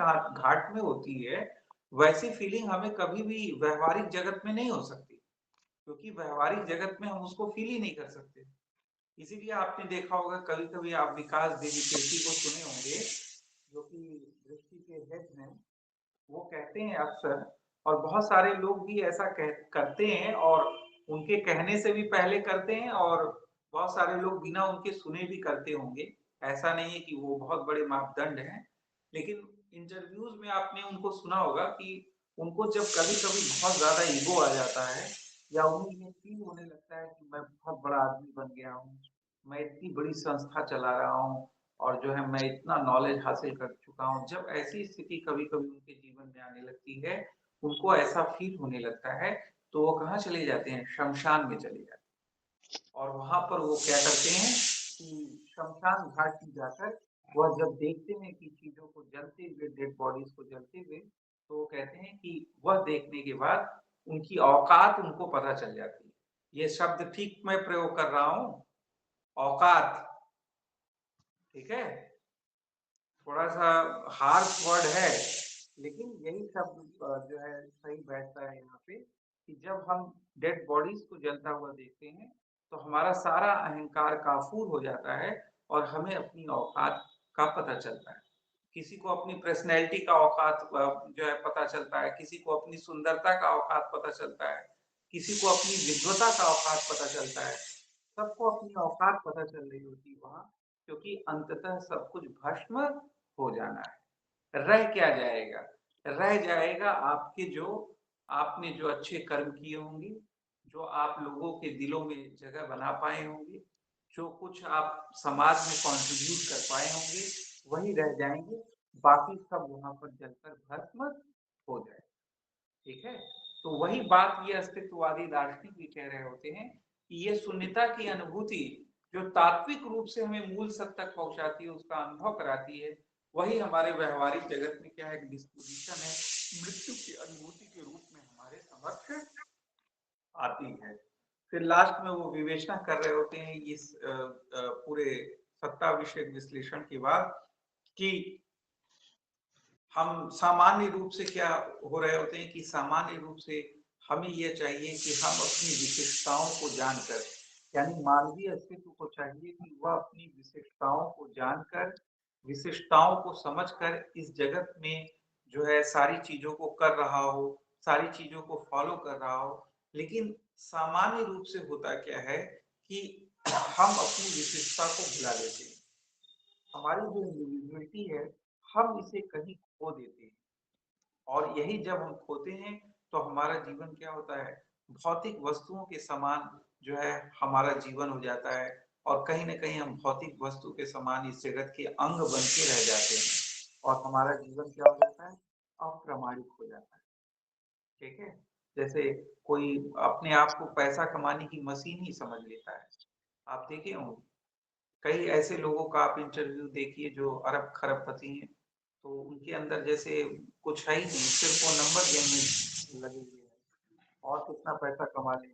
घाट घाट में होती है, वैसी फीलिंग हमें कभी भी व्यावहारिक जगत में नहीं हो सकती, क्योंकि व्यावहारिक जगत में हम उसको फील ही नहीं कर सकते। इसीलिए आपने देखा होगा कभी-कभी आप विकास देवी कृति को सुने होंगे, जो कि दृष्टि के हेड हैं, वो कहते हैं अक्सर और बहुत सारे लोग भी ऐसा कह करते हैं और उनके कहने से भी पहले करते हैं और बहुत सारे लोग बिना उनके सुने भी करते होंगे। ऐसा नहीं है कि वो बहुत बड़े मापदंड हैं, लेकिन इंटरव्यूज़ में आपने उनको सुना होगा कि उनको जब कभी-कभी बहुत ज़्यादा ईगो आ जाता है या उन्हें ये फ़ील होने लगता है कि मैं बहुत बड़ा आदमी बन गया हूँ, मैं इतनी बड़ी संस्था चला रहा हूँ और जो है मैं इतना नॉलेज हासिल कर चुका हूँ। जब ऐसी स्थिति कभी-कभी उनके जीवन में आने लगती है, उनको ऐसा फ़ील होने लगता है, तो वो कहाँ चले जाते हैं? श्मशान में चले जाते हैं और वहाँ पर वो क्या करते हैं कि श्मशान घाट में जाकर वह जब देखते हैं कि चीज़ों को जलते हुए, डेड बॉडीज़ को जलते हुए, तो वो कहते हैं कि वह देखने के बाद उनकी औकात उनको पता चल जाती है। ये शब्द ठीक मैं प्रयोग कर रहा हूँ, औकात, ठीक है? थोड़ा-सा हार्श वर्ड है, लेकिन यही शब्द जो है सही बैठता है यहाँ पे कि जब हम डेड बॉडीज़ को जलता हुआ देखते हैं, तो हमारा सारा अहंकार काफ़ूर हो जाता है और हमें अपनी औकात का पता चलता है। किसी को अपनी पर्सनैलिटी का औकात जो है पता चलता है, किसी को अपनी सुंदरता का औकात पता चलता है, किसी को अपनी विद्वता का औकात पता चलता है। सबको अपनी औकात पता चल रही होती है वहाँ, क्योंकि अंततः सब कुछ भस्म हो जाना है। रह क्या जाएगा? रह जाएगा आपके जो आपने जो अच्छे कर्म किए होंगे, जो आप लोगों के दिलों में जगह बना पाए होंगे, जो कुछ आप समाज में कॉन्ट्रिब्यूट कर पाए होंगे, वही रह जाएँगे, बाकी सब वहाँ पर जलकर भस्म हो जाएगा। ठीक है? तो वही बात ये अस्तित्ववादी दार्शनिक भी कह रहे होते हैं कि ये शून्यता की अनुभूति जो तात्विक रूप से हमें मूल सत्य तक पहुँचाती है, उसका अनुभव कराती है, वही हमारे व्यावहारिक जगत में क्या है एक डिस्पोज़िशन है, मृत्यु की अनुभूति के रूप में हमारे समक्ष आती है। फिर लास्ट में वो विवेचना कर रहे होते हैं इस पूरे सत्ता विषयक विश्लेषण के बाद कि हम सामान्य रूप से क्या हो रहे होते हैं कि सामान्य रूप से हमें ये चाहिए कि हम अपनी विशेषताओं को जानकर यानी मानवीय अस्तित्व को चाहिए कि वह अपनी विशेषताओं को जानकर, विशिष्टताओं को समझकर इस जगत में जो है सारी चीज़ों को कर रहा हो, सारी चीज़ों को फ़ॉलो कर रहा हो। लेकिन सामान्य रूप से होता क्या है कि हम अपनी विशेषता को भुला देते हैं। हमारी जो इंडिविजुअलिटी है, हम इसे कहीं खो देते हैं। और यही जब हम खोते हैं, तो हमारा जीवन क्या होता है, भौतिक वस्तुओं के समान जो है हमारा जीवन हो जाता है और कहीं न कहीं हम भौतिक वस्तु के समान इस जगत के अंग बन के रह जाते हैं और हमारा जीवन क्या हो जाता है, अप्रामाणिक हो जाता है, ठीक है? जैसे कोई अपने आप को पैसा कमाने की मशीन ही समझ लेता है, आप देखे होंगे। कई ऐसे लोगों का आप इंटरव्यू देखिए जो अरब-खरबपति हैं, तो उनके अंदर जैसे कुछ है ही नहीं, सिर्फ़ वो नंबर गेम में लगे हुए हैं और कितना पैसा कमा लें।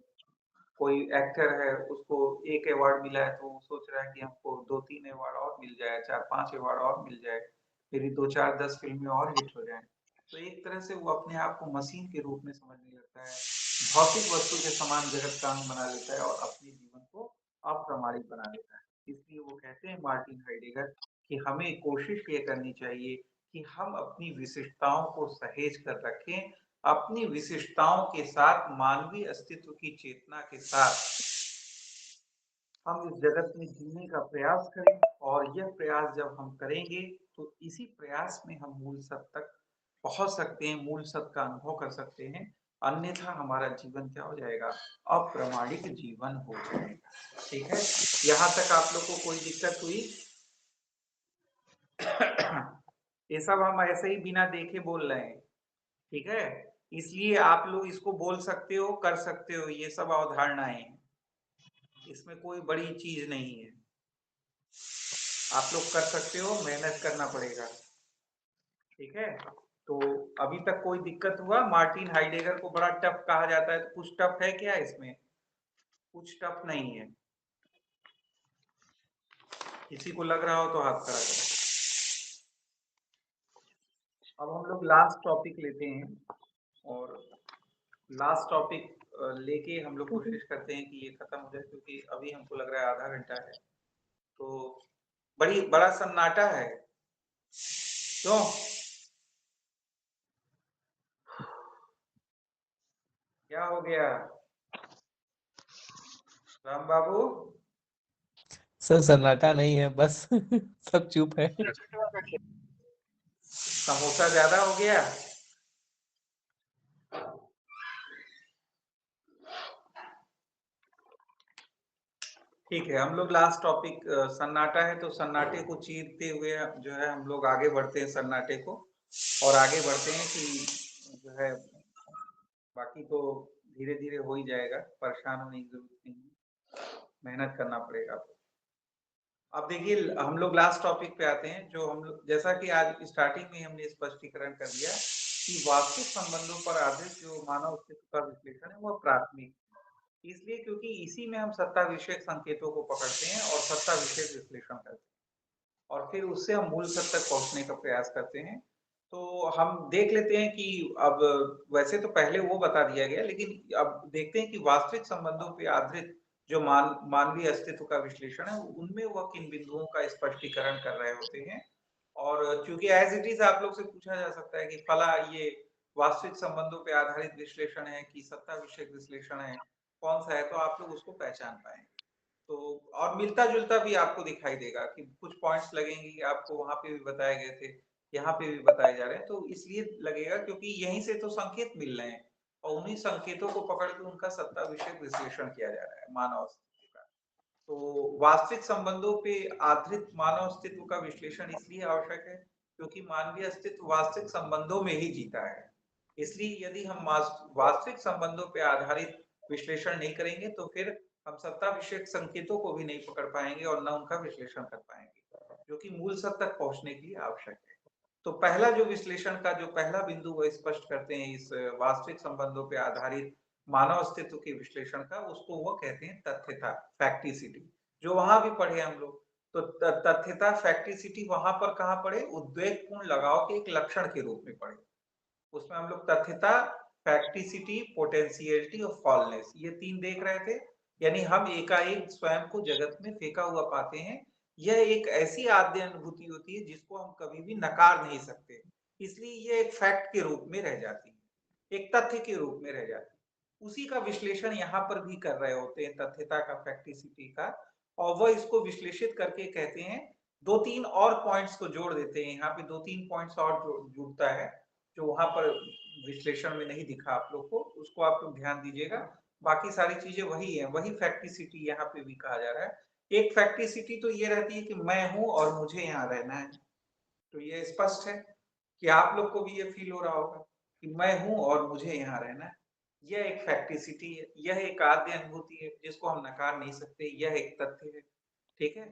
कोई एक्टर है, उसको 1 अवार्ड मिला है, तो वो सोच रहा है कि हमको 2-3 अवार्ड और मिल जाए, 4-5 अवार्ड और मिल जाए, मेरी 2-4-10 फ़िल्में और हिट हो जाएँ। तो एक तरह से वो अपने आप को मशीन के रूप में समझने लगता है, भौतिक वस्तु के समान जगत का अंग बना लेता है और अपने जीवन को अप्रामाणिक बना लेता है। इसलिए वो कहते हैं मार्टिन हाइडेगर कि हमें कोशिश ये करनी चाहिए कि हम अपनी विशिष्टताओं को सहेज कर रखें, अपनी विशिष्टताओं के साथ मानवीय अस्तित्व की चेतना के साथ हम इस जगत में जीने का प्रयास करें और यह प्रयास जब हम करेंगे, तो इसी प्रयास में हम मूल सत्य तक पहुँच सकते हैं, मूल सत्य का अनुभव कर सकते हैं। अन्यथा हमारा जीवन क्या हो जाएगा? अप्रामाणिक जीवन हो जाएगा। ठीक है? यहाँ तक आप लोग को कोई दिक्कत हुई? ये सब हम ऐसे ही बिना देखे बोल रहे हैं, ठीक है? इसलिए आप लोग इसको बोल सकते हो, कर सकते हो, ये सब अवधारणाएँ हैं। इसमें कोई बड़ी चीज़ नहीं है। आप लोग कर सकते हो, मेहनत करना पड़ेगा, ठीक है? तो अभी तक कोई दिक्कत हुआ? मार्टिन हाइडेगर को बड़ा टफ कहा जाता है, तो कुछ टफ है क्या इसमें? कुछ टफ नहीं है। किसी को लग रहा हो तो हाथ खड़ा करो। अब हम लोग लास्ट टॉपिक लेते हैं और लास्ट टॉपिक लेके हम लोग कोशिश करते हैं कि ये खत्म हो जाए, क्योंकि अभी हमको लग रहा है आधा घंटा है तो बड़ा सन्नाटा है। क्यों? क्या हो गया राम बाबू? सर सन्नाटा नहीं है, बस सब चुप है। समोसा ज्यादा हो गया? ठीक है, हम लोग लास्ट टॉपिक सन्नाटा है तो सन्नाटे को चीरते हुए जो है हम लोग आगे बढ़ते हैं सन्नाटे को, और आगे बढ़ते हैं कि जो है बाकी तो धीरे धीरे हो ही जाएगा, परेशान होने की जरूरत नहीं है, मेहनत करना पड़ेगा आपको। अब देखिए हम लोग लास्ट टॉपिक पे आते हैं, जो हम लोग जैसा कि आज स्टार्टिंग में हमने स्पष्टीकरण कर दिया कि वास्तविक संबंधों पर आधारित जो मानव अस्तित्व का विश्लेषण है वह प्राथमिक, इसलिए क्योंकि इसी में हम सत्ता विषयक संकेतों को पकड़ते हैं और सत्ता विषयक विश्लेषण करते हैं और फिर उससे हम मूल सत्य तक पहुंचने का प्रयास करते हैं। तो हम देख लेते हैं कि अब वैसे तो पहले वो बता दिया गया, लेकिन अब देखते हैं कि वास्तविक संबंधों पे आधारित जो मानवीय अस्तित्व का विश्लेषण है उनमें वह किन बिंदुओं का स्पष्टीकरण कर रहे होते हैं। और चूंकि एज इट इज आप लोग से पूछा जा सकता है कि फला ये वास्तविक संबंधों पे आधारित विश्लेषण है कि सत्ता विषयक विश्लेषण है, कौन सा है, तो आप लोग उसको पहचान पाएंगे। तो और मिलता-जुलता भी आपको दिखाई देगा कि कुछ पॉइंट्स लगेंगे कि आपको वहाँ पे भी बताए गए थे, यहाँ पे भी बताए जा रहे हैं, तो इसलिए लगेगा क्योंकि यहीं से तो संकेत मिल रहे हैं और उन्हीं संकेतों को पकड़ के उनका सत्ता विषयक विश्लेषण किया जा रहा है मानव अस्तित्व का। तो वास्तविक संबंधों पे आधारित मानव अस्तित्व का विश्लेषण इसलिए आवश्यक है क्योंकि मानवीय अस्तित्व वास्तविक संबंधों में ही जीता है। इसलिए यदि हम वास्तविक संबंधों पे आधारित विश्लेषण नहीं करेंगे तो फिर हम सत्ता विषयक संकेतों को भी नहीं पकड़ पाएंगे और न उनका विश्लेषण कर पाएंगे, जो कि मूल सत्य तक पहुंचने के लिए आवश्यक है। तो पहला जो विश्लेषण का जो पहला बिंदु वो स्पष्ट करते हैं इस वास्तविक संबंधों पे आधारित मानव अस्तित्व के विश्लेषण का, उसको वो कहते हैं तथ्यता, फैक्टिसिटी। जो वहां भी पढ़े हम लोग, तो तथ्यता फैक्टिसिटी वहां पर कहाँ पढ़े? उद्वेगपूर्ण लगाव के एक लक्षण के रूप में पढ़े। उसमें हम लोग तथ्यता, फैक्टिसिटी, पोटेंशियलिटी और फॉलनेस ये तीन देख रहे थे। यानी हम एकाएक स्वयं को जगत में फेंका हुआ पाते हैं। यह एक ऐसी आद्य अनुभूति होती है जिसको हम कभी भी नकार नहीं सकते, इसलिए ये एक फैक्ट के रूप में रह जाती है, एक तथ्य के रूप में रह जाती है। उसी का विश्लेषण यहाँ पर भी कर रहे होते हैं, तथ्यता का, फैक्टिसिटी का, और वह इसको विश्लेषित करके कहते हैं, दो तीन और पॉइंट्स को जोड़ देते हैं। यहाँ पे दो तीन पॉइंट्स और जुड़ता है जो वहां पर विश्लेषण में नहीं दिखा आप लोग को, उसको आप लोग ध्यान दीजिएगा। बाकी सारी चीजें वही है, वही फैक्टिसिटी यहाँ पे भी कहा जा रहा है। एक फैक्टिसिटी तो ये रहती है कि मैं हूं और मुझे यहाँ रहना है, तो ये स्पष्ट है कि आप लोग को भी ये फील हो रहा होगा कि मैं हूं और मुझे यहाँ रहना है। यह एक फैक्टिसिटी है, यह एक आद्य अनुभूति है जिसको हम नकार नहीं सकते, यह एक तथ्य है। ठीक है।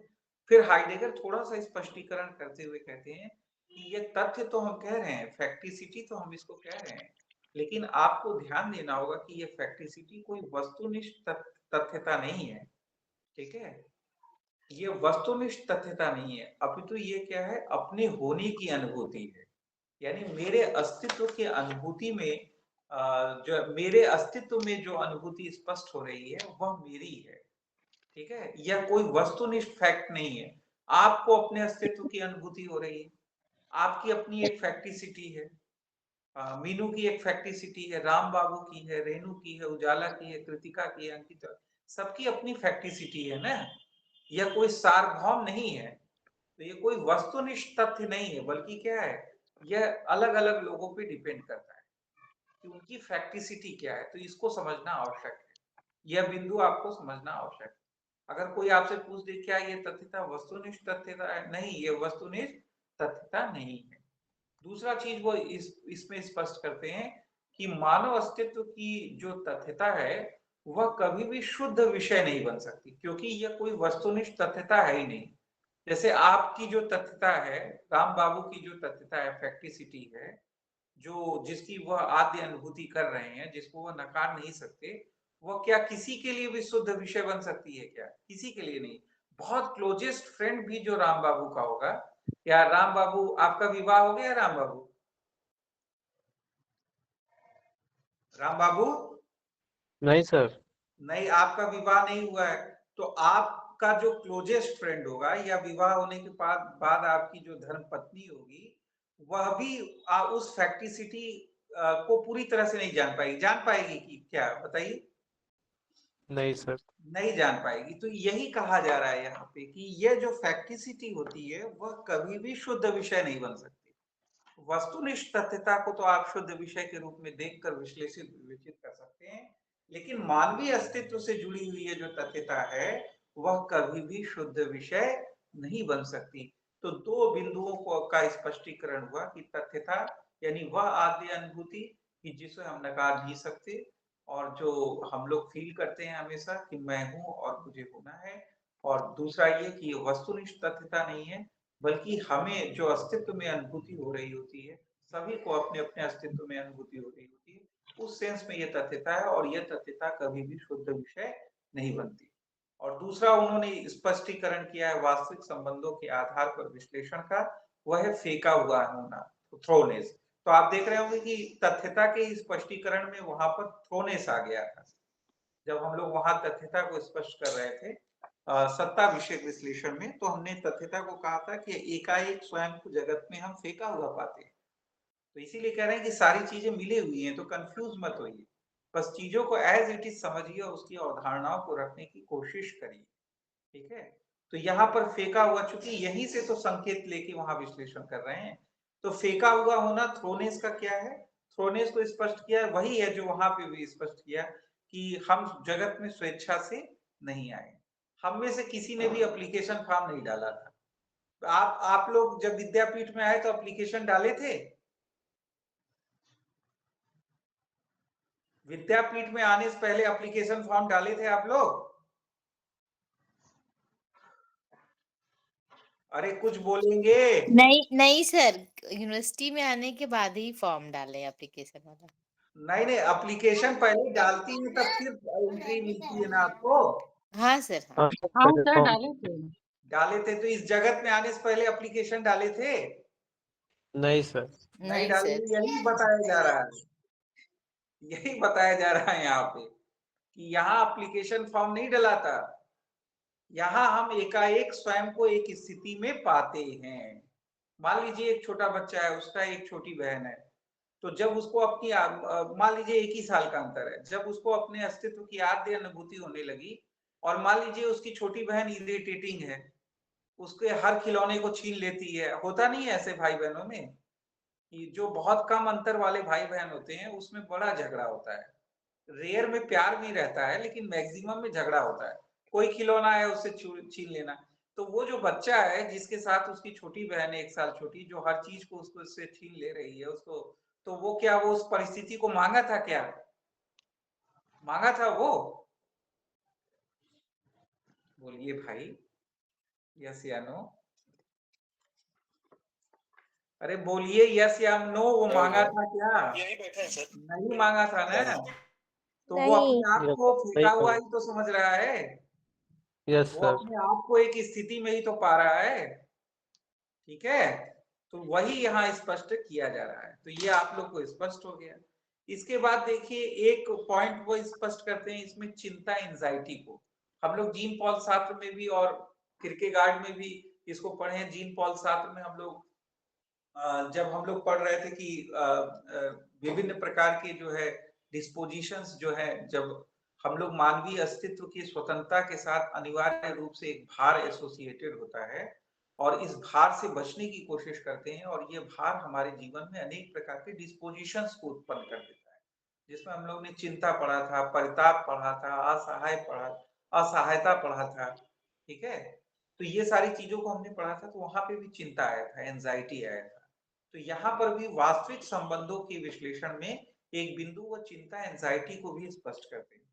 फिर हाइडेगर थोड़ा सा स्पष्टीकरण करते हुए कहते हैं कि ये तथ्य तो हम कह रहे हैं, फैक्टिसिटी तो हम इसको कह रहे हैं, लेकिन आपको ध्यान देना होगा कि ये फैक्टिसिटी कोई वस्तुनिष्ठ तथ्यता नहीं है। ठीक है, ये वस्तुनिष्ठ तथ्यता नहीं है, अपितु ये क्या है? अपने होने की अनुभूति है। यानी मेरे अस्तित्व की अनुभूति में जो मेरे अस्तित्व में जो अनुभूति स्पष्ट हो रही है वह मेरी है। ठीक है, यह कोई वस्तुनिष्ठ फैक्ट नहीं है। आपको अपने अस्तित्व की अनुभूति हो रही है, आपकी अपनी एक फैक्टिसिटी है। मीनू की एक फैक्टिसिटी है, राम बाबू की है, रेनू की है, उजाला की है, कृतिका की है, अंकिता, सबकी अपनी फैक्टिसिटी है ना। यह कोई सार्वभौम नहीं है, तो ये कोई वस्तुनिष्ठ तथ्य नहीं है, बल्कि क्या है, यह अलग अलग लोगों पे डिपेंड करता है कि उनकी फैक्टिसिटी क्या है। तो इसको समझना आवश्यक है, यह बिंदु आपको समझना आवश्यक है। अगर कोई आपसे पूछ दे क्या ये तथ्यता वस्तुनिष्ठ तथ्यता है, नहीं, ये वस्तुनिष्ठ तथ्यता नहीं है। दूसरा चीज वो इसमें स्पष्ट करते हैं कि मानव अस्तित्व की जो तथ्यता है वह कभी भी शुद्ध विषय नहीं बन सकती, क्योंकि यह कोई वस्तुनिष्ठ तथ्यता है ही नहीं। जैसे आपकी जो तथ्यता है, राम बाबू की जो तथ्यता है, फैक्टिसिटी है, जो जिसकी वह आद्य अनुभूति कर रहे हैं, जिसको वह नकार नहीं सकते, वह क्या किसी के लिए भी शुद्ध विषय बन सकती है? क्या किसी के लिए नहीं। बहुत क्लोजेस्ट फ्रेंड भी जो राम बाबू का होगा, क्या राम बाबू, आपका विवाह हो गया राम बाबू? राम बाबू, नहीं सर। नहीं, आपका विवाह नहीं हुआ है, तो आपका जो क्लोजेस्ट फ्रेंड होगा या विवाह होने के बाद आपकी जो धर्म पत्नी होगी, वह भी उस फैक्टिसिटी को पूरी तरह से नहीं जान पाएगी कि क्या, बताइए? नहीं सर। नहीं जान पाएगी। तो यही कहा जा रहा है यहाँ पे कि ये जो फैक्टिसिटी होती है वह कभी भी शुद्ध विषय नहीं बन सकती। वस्तुनिष्ठ तथ्यता को तो आप शुद्ध विषय के रूप में देखकर विश्लेषित विवेचित कर सकते हैं, लेकिन मानवीय अस्तित्व से जुड़ी हुई ये जो तथ्यता है वह कभी भी शुद्ध विषय नहीं बन सकती। तो दो बिंदुओं को का स्पष्टीकरण हुआ कि तथ्यता यानी वह आद्य अनुभूति कि जिसे हम नकार नहीं सकते, और जो हम लोग फील करते हैं हमेशा कि मैं हूँ और मुझे होना है। और दूसरा ये कि ये वस्तुनिष्ठ तथ्यता नहीं है, बल्कि हमें जो अस्तित्व में अनुभूति हो रही होती है, सभी को अपने अपने अस्तित्व में अनुभूति हो रही होती है, उस सेंस में ये तथ्यता है, और यह तथ्यता कभी भी शुद्ध विषय नहीं बनती। और दूसरा उन्होंने स्पष्टीकरण किया है वास्तविक संबंधों के आधार पर विश्लेषण का, वह है फेंका हुआ होना, थ्रोनेस। तो आप देख रहे होंगे कि तथ्यता के स्पष्टीकरण में वहां पर थ्रोनेस आ गया था। जब हम लोग वहां तथ्यता को स्पष्ट कर रहे थे सत्ता विषयक विश्लेषण में, तो हमने तथ्यता को कहा था कि एकाएक स्वयं को जगत में हम फेंका हुआ पाते हैं। तो इसीलिए कह रहे हैं कि सारी चीजें मिली हुई हैं, तो कंफ्यूज मत होइए, बस चीजों को एज इट इज समझिए और उसकी अवधारणाओं को रखने की कोशिश करिए। ठीक है? तो यहाँ पर फेंका हुआ, चूंकि यहीं से तो संकेत लेके वहां विश्लेषण कर रहे हैं, तो फेंका हुआ होना थ्रोनेस का क्या है? थ्रोनेस को स्पष्ट किया है, वही है जो वहां पे भी स्पष्ट किया कि हम जगत में स्वेच्छा से नहीं आए। हम में से किसी ने भी एप्लीकेशन फॉर्म नहीं डाला था। तो आप लोग जब विद्यापीठ में आए तो एप्लीकेशन डाले थे? विद्यापीठ में आने से पहले एप्लीकेशन फॉर्म डाले थे आप लोग? अरे कुछ बोलेंगे? नहीं नहीं सर, यूनिवर्सिटी में आने के बाद ही फॉर्म डाले एप्लीकेशन वाला। नहीं नहीं, एप्लीकेशन पहले डालती है तब फिर एंट्री मिलती है ना आपको। हाँ सर, हाँ। हाँ हाँ सर, सर, फॉर्म डाले थे। डाले थे, तो इस जगत में आने से पहले एप्लीकेशन डाले थे? नहीं सर। नहीं नहीं डाले, सर। यही बताया जा रहा है, यही बताया जा रहा है यहाँ पे कि यहाँ एप्लीकेशन फॉर्म नहीं डला था। यहाँ हम एकाएक स्वयं को एक स्थिति में पाते हैं। मान लीजिए एक छोटा बच्चा है, उसका एक छोटी बहन है, तो जब उसको अपनी मान लीजिए 1 ही साल का अंतर है, जब उसको अपने अस्तित्व की आद्य अनुभूति होने लगी, और मान लीजिए उसकी छोटी बहन इरिटेटिंग है, उसके हर खिलौने को छीन लेती है, होता नहीं है ऐसे भाई बहनों में कि जो बहुत कम अंतर वाले भाई बहन होते हैं उसमें बड़ा झगड़ा होता है। रेयर में प्यार भी रहता है, लेकिन मैक्सिमम में झगड़ा होता है। कोई खिलौना है उससे छीन लेना। तो वो जो बच्चा है जिसके साथ उसकी छोटी बहन है 1 साल छोटी, जो हर चीज को उसको उससे छीन ले रही है उसको, तो वो क्या वो उस परिस्थिति को मांगा था? क्या मांगा था वो? बोलिए भाई, यस या नो? अरे बोलिए यस या नो, वो मांगा था क्या? यही बैठे हैं सर। नहीं मांगा था ना? तो वो नहीं। अपने आप यस को नहीं फेंका हुआ मांगा। ही तो समझ रहा है, यस वो सर। अपने आप को एक स्थिति में ही तो पा रहा है। ठीक है? तो वही यहाँ स्पष्ट किया जा रहा है, तो ये आप लोग को स्पष्ट हो गया। इसके बाद देखिए एक पॉइंट वो स्पष्ट करते हैं इसमें, चिंता, एंजाइटी को। हम लोग जीन पॉल सार्त्र में भी और किरकेगार्ड में भी इसको पढ़े हैं। जीन पॉल सार्त्र में हम लोग जब हम लोग पढ़ रहे थे कि विभिन्न प्रकार के जो है डिस्पोजिशंस जो है, जब हम लोग मानवीय अस्तित्व की स्वतंत्रता के साथ अनिवार्य रूप से एक भार एसोसिएटेड होता है, और इस भार से बचने की कोशिश करते हैं, और ये भार हमारे जीवन में अनेक प्रकार के डिस्पोजिशंस को उत्पन्न कर देता है, जिसमें हम लोग ने चिंता पढ़ा था, परिताप पढ़ा था, असहायता पढ़ा था। ठीक है? तो ये सारी चीजों को हमने पढ़ा था, तो वहां पे भी चिंता आया था, एंजाइटी आया था। तो यहाँ पर भी वास्तविक संबंधों के विश्लेषण में एक बिंदु वो चिंता, एंजाइटी को भी स्पष्ट करते हैं।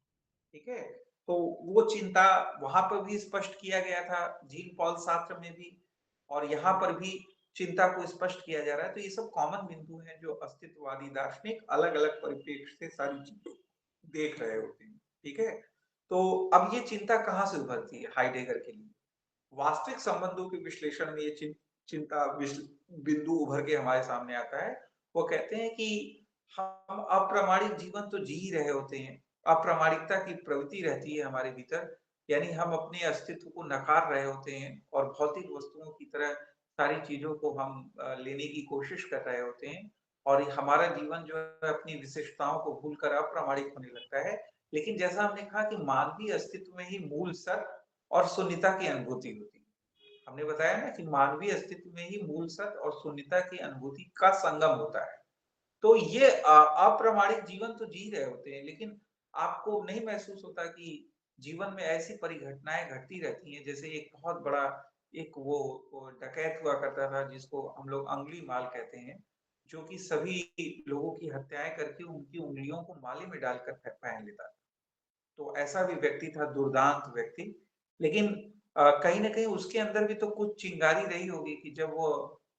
ठीक है? तो वो चिंता वहां पर भी स्पष्ट किया गया था जीन पॉल सार्त्र में भी, और यहाँ पर भी चिंता को स्पष्ट किया जा रहा है। तो ये सब कॉमन बिंदु हैं जो अस्तित्ववादी दार्शनिक अलग अलग परिप्रेक्ष्य से सारी चीजों देख रहे होते हैं। ठीक है? तो अब ये चिंता कहाँ से उभरती है हाइडेगर के लिए? वास्तविक संबंधों के विश्लेषण में ये चिंता बिंदु उभर के हमारे सामने आता है। वो कहते हैं कि हम अप्रामाणिक जीवन तो जी ही रहे होते हैं, अप्रामाणिकता की प्रवृत्ति रहती है हमारे भीतर, यानी हम अपने अस्तित्व को नकार रहे होते हैं और भौतिक वस्तुओं की तरह सारी चीजों को हम लेने की कोशिश कर रहे होते हैं और हमारा जीवन जो है अपनी विशेषताओं को भूलकर अप्रामाणिक होने लगता है। लेकिन जैसा हमने कहा कि मानवीय अस्तित्व में ही मूल सत्य और शून्यता की अनुभूति होती है। हमने बताया ना कि मानवीय अस्तित्व में ही मूल सत्य और शून्यता की अनुभूति का संगम होता है। तो ये अप्रामाणिक जीवन तो जी रहे होते हैं, लेकिन आपको नहीं महसूस होता कि जीवन में ऐसी परिघटनाएं घटती रहती हैं, जैसे एक बहुत बड़ा एक वो डकैत हुआ करता था जिसको हम लोग अंगुली माल कहते हैं, जो कि सभी लोगों की हत्याएं करके उनकी उंगलियों को माले में डालकर पहन लेता था। तो ऐसा भी व्यक्ति था, दुर्दांत व्यक्ति। लेकिन कहीं न कहीं उसके अंदर भी तो कुछ चिंगारी रही होगी कि जब वो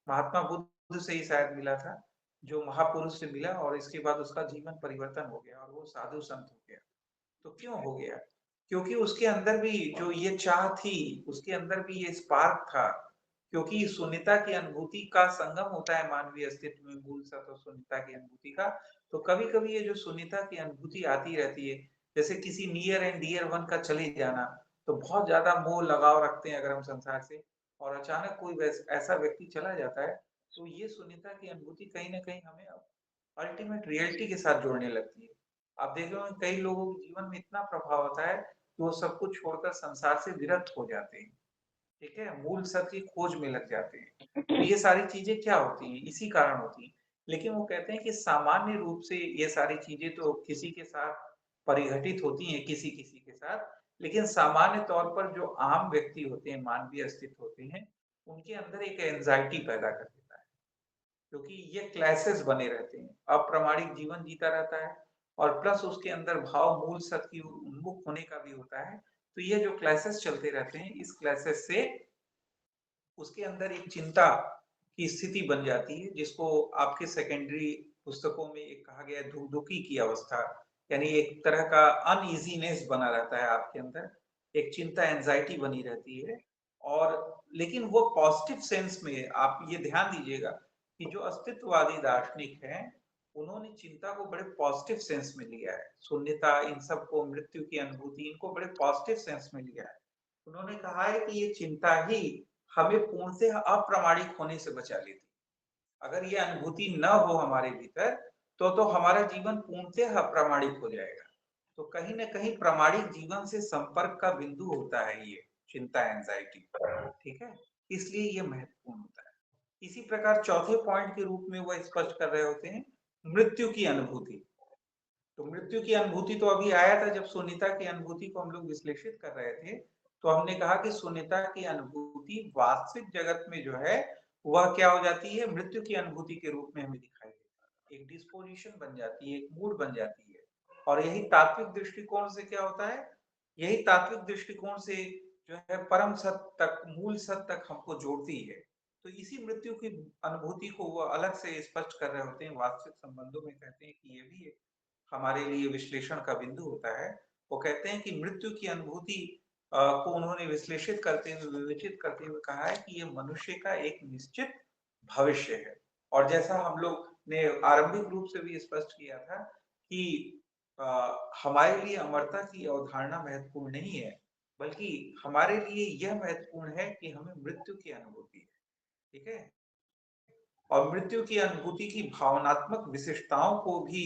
महात्मा बुद्ध से ही शायद मिला था, जो महापुरुष से मिला और इसके बाद उसका जीवन परिवर्तन हो गया और वो साधु संत हो गया। तो क्यों हो गया? क्योंकि उसके अंदर भी जो ये चाह थी, उसके अंदर भी ये स्पार्क था। क्योंकि शून्यता की अनुभूति का संगम होता है मानवीय अस्तित्व में मूल सत्य और शून्यता की अनुभूति का। तो कभी-कभी ये जो शून्यता की अनुभूति आती रहती है, जैसे किसी नियर एंड डियर वन का चले जाना, तो बहुत ज़्यादा मोह लगाव रखते हैं अगर हम संसार से और अचानक कोई ऐसा व्यक्ति चला जाता है, तो ये शून्यता की अनुभूति कहीं न कहीं हमें अल्टीमेट रियलिटी के साथ जोड़ने लगती है। आप देख रहे होंगे कई लोगों के जीवन में इतना प्रभाव होता है कि वो सब कुछ छोड़कर संसार से विरक्त हो जाते हैं, ठीक है? मूल सत्य की खोज में लग जाते हैं। तो ये सारी चीज़ें क्या होती हैं? इसी कारण होती हैं। लेकिन वो कहते हैं कि सामान्य रूप से ये सारी चीज़ें तो किसी के साथ परिघटित होती हैं, किसी-किसी के साथ, लेकिन सामान्य तौर पर जो आम व्यक्ति होते हैं, मानवीय अस्तित्व होते हैं, उनके अंदर एक एंग्ज़ायटी पैदा कर देता है। क्योंकि ये क्लैशेस बने रहते हैं, अप्रामाणिक जीवन जीता रहता है और प्लस उसके अंदर भाव मूल सत्य की उन्मुख होने का भी होता है। तो ये जो क्लैशेस चलते रहते हैं, इस क्लैशेस से उसके अंदर एक चिंता की स्थिति बन जाती है, जिसको आपके सेकेंडरी पुस्तकों में एक कहा गया है धुकधुकी की अवस्था, यानी एक तरह का अनईज़ीनेस बना रहता है आपके अंदर, एक चिंता एंग्ज़ायटी बनी रहती है और लेकिन वो पॉजिटिव सेंस में आप ये ध्यान दीजिएगा कि जो अस्तित्ववादी दार्शनिक हैं, उन्होंने चिंता को बड़े पॉजिटिव सेंस में लिया है। शून्यता, इन सबको, मृत्यु की अनुभूति, इनको बड़े पॉजिटिव सेंस में लिया है। उन्होंने कहा है कि ये चिंता ही हमें पूर्णतः अप्रामाणिक होने से बचा लेती। अगर ये अनुभूति न हो हमारे भीतर, तो हमारा जीवन पूर्णतः अप्रामाणिक हो जाएगा। तो कहीं न कहीं प्रामाणिक जीवन से संपर्क का बिंदु होता है ये चिंता, एंग्ज़ायटी, ठीक है? इसलिए ये महत्वपूर्ण होता है। इसी प्रकार चौथे पॉइंट के रूप में वो स्पष्ट कर रहे होते हैं, मृत्यु की अनुभूति। तो मृत्यु की अनुभूति तो अभी आया था जब शून्यता की अनुभूति को हम लोग विश्लेषित कर रहे थे, तो हमने कहा कि शून्यता की अनुभूति वास्तविक जगत में जो है, वह क्या हो जाती है? मृत्यु की अनुभूति के रूप में हमें दिखाई देता है। एक डिस्पोज़िशन बन जाती है, एक मूड बन जाती है और यही तात्विक दृष्टिकोण से क्या होता है? यही तात्विक दृष्टिकोण से जो है परम सत्य तक, मूल सत्य तक हमको जोड़ती है। तो इसी मृत्यु की अनुभूति को वो अलग से स्पष्ट कर रहे होते हैं, वास्तविक संबंधों में कहते हैं कि ये भी एक हमारे लिए विश्लेषण का बिंदु होता है। वो कहते हैं कि मृत्यु की अनुभूति को उन्होंने विश्लेषित करते हुए, विवेचित करते हुए कहा है कि ये मनुष्य का एक निश्चित भविष्य है। और जैसा हम लोग ने आरंभिक रूप से भी स्पष्ट किया था कि हमारे लिए अमरता की अवधारणा महत्वपूर्ण नहीं है, बल्कि हमारे लिए यह महत्वपूर्ण है कि हमें मृत्यु की अनुभूति है, ठीक है? और मृत्यु की अनुभूति की भावनात्मक विशेषताओं को भी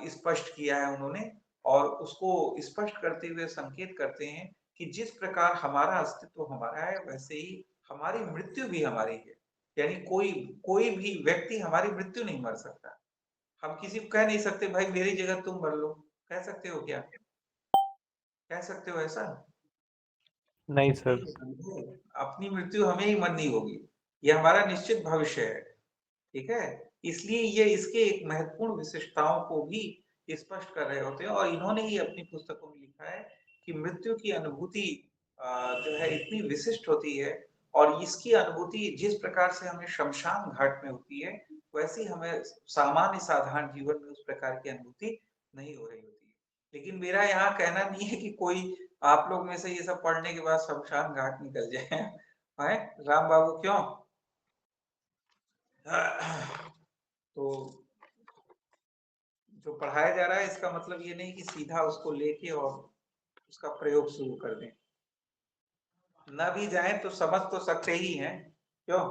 स्पष्ट किया है उन्होंने और उसको स्पष्ट करते हुए संकेत करते हैं कि जिस प्रकार हमारा अस्तित्व हमारा है, वैसे ही हमारी मृत्यु भी हमारी है। यानी कोई कोई भी व्यक्ति हमारी मृत्यु नहीं मर सकता। हम किसी को कह नहीं सकते भाई मेरी जगह तुम मर लो। कह सकते हो क्या? कह सकते हो ऐसा? नहीं नहीं सर। समझे, अपनी मृत्यु हमें ही मरनी होगी। ये हमारा निश्चित भविष्य है। ठीक है? इसलिए ये इसके एक महत्वपूर्ण विशेषताओं को भी स्पष्ट कर रहे होते हैं और इन्होंने ही अपनी पुस्तकों में लिखा है कि मृत्यु की अनुभूति जो है इतनी विशिष्ट होती है और इसकी अनुभूति जिस प्रकार से हमें शमशान घाट में होती है, वैसी हमें सामान्य साधारण जीवन में उस प्रकार की अनुभूति नहीं हो रही होती है। लेकिन मेरा यहाँ कहना नहीं है कि कोई आप लोग में से ये सब पढ़ने के बाद शमशान घाट निकल जाए। हैं? राम बाबू क्यों? तो जो पढ़ाया जा रहा है इसका मतलब ये नहीं कि सीधा उसको लेके और उसका प्रयोग शुरू कर दें। न भी जाए तो समझ तो सकते ही हैं, क्यों?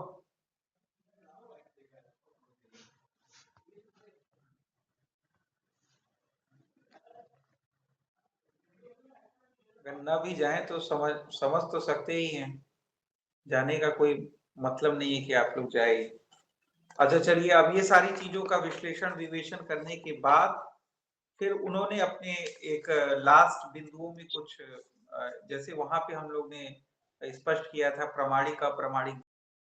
अगर न भी जाए तो समझ तो सकते ही हैं, जाने का कोई मतलब नहीं है कि आप लोग जाए। अच्छा चलिए, अब ये सारी चीजों का विश्लेषण विवेचन करने के बाद फिर उन्होंने अपने एक लास्ट बिंदुओं में कुछ जैसे वहां पे हम लोग ने स्पष्ट किया था प्रामाणिक अप्रामाणिक